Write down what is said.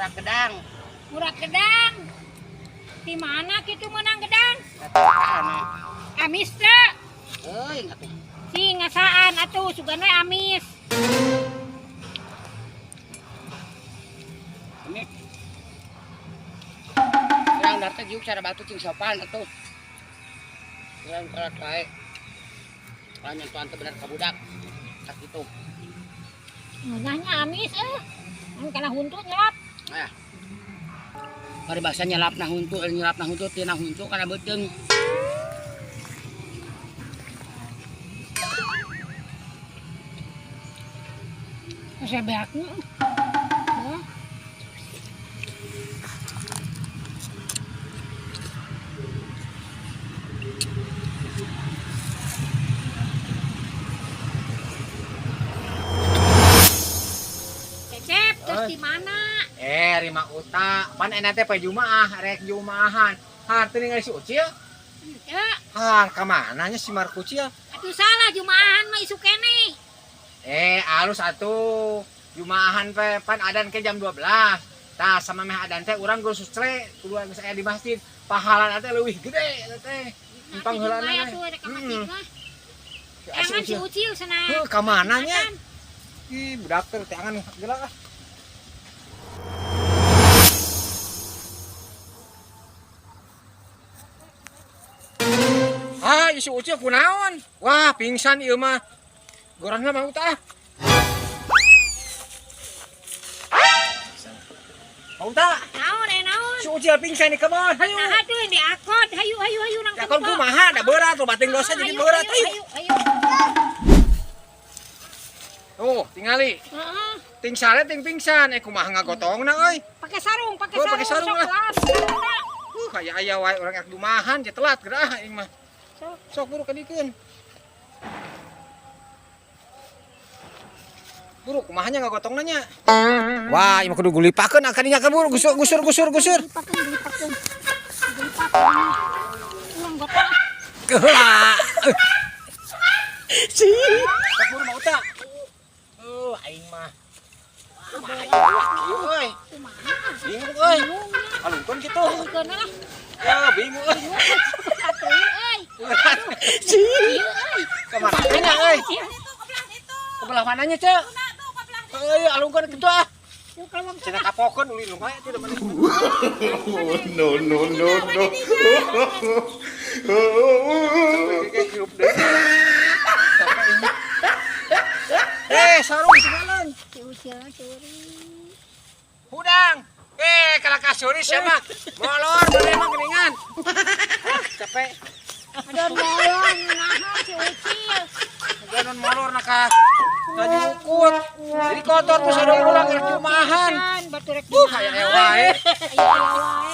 murah gedang. Murah gedang. Di mana kitu menang gedang? Katakan. Amis teh. Euy, atuh. Si ngasaan atuh sugana amis. Ini. Yang datang juk cara batu cing sopan atuh. Yang kalah kae. Panjang tuan teh bener ka budak. Sak kitu. Nanya amis Ang kana huntu nyelap. Nah. Mari bahasa nyelap nah huntu tina huntu kana beuteung. Saya beaknya. Cecep, terus di mana? Rima uta, pan enak teh poe Jumaah, rek Jumaahan. Har teu ningali si Ucil? Ya, Har ka mana nya si Markucil? atuh salah Jumaahan mah isu kene. Alus atuh. Jumaahan pe pan adan ke jam 12. Tah sama meh adan teh urang geus sustre, kudu geus aya di masjid. Pahalana teh leuwih gede eta teh. Empang heulana Aya teh. tuh ada ka masjid mah. Si Jangan si Ucil. Ucil sana. Ka mana nya? Ih, budak teh tangan geulak ah. Si Ucil kunaon? Wah, pingsan ieu mah. Gorangna mah utah. Utah. Naon? Si Ucil pingsan di kebon. Hayu. Nah, tuh yang diakot. Hayu nang. Ya kon kumaha da berat, lo bating dosa jadi berat. Hayu. Hayu. Tuh, tingali. Heeh. Ting sare ting pingsan. Kumaha ngagotongna euy. Pakai sarung. Oh, pake sarung lah. Lah. Kayak aya wae urang yak dumahan, je telat gerah ieu mah. Sok buru kadikeun. Buru kumaha nya ngagotongna nya? Wah, ieu mah kudu gulipakeun akadinya kan buru gusur. Dipakeun. Ulang gotong. Geula. Si. Sok buru mau tak? Aing mah. Euy. Bingung euy. Alungkeun kitu. Keuna lah. Ya, bingung euy. Atuh euy. Si. Kamana nya euy? Kebelah mananya, Cek? Euy, alungkeun kitu ah. Cenah kapokeun uli nu bae teh da maneh. No. Sarung segala. Si Ucil curi. Hudang. Kalau kasuri siapa? Molor, boleh emang geningan. Capek. Ada molor naha si Ucil. Ganon molor naka ngajukut. Jadi kotor terus ada ulang Jumaahan. Batu rek Kayak wae. Ayo wae.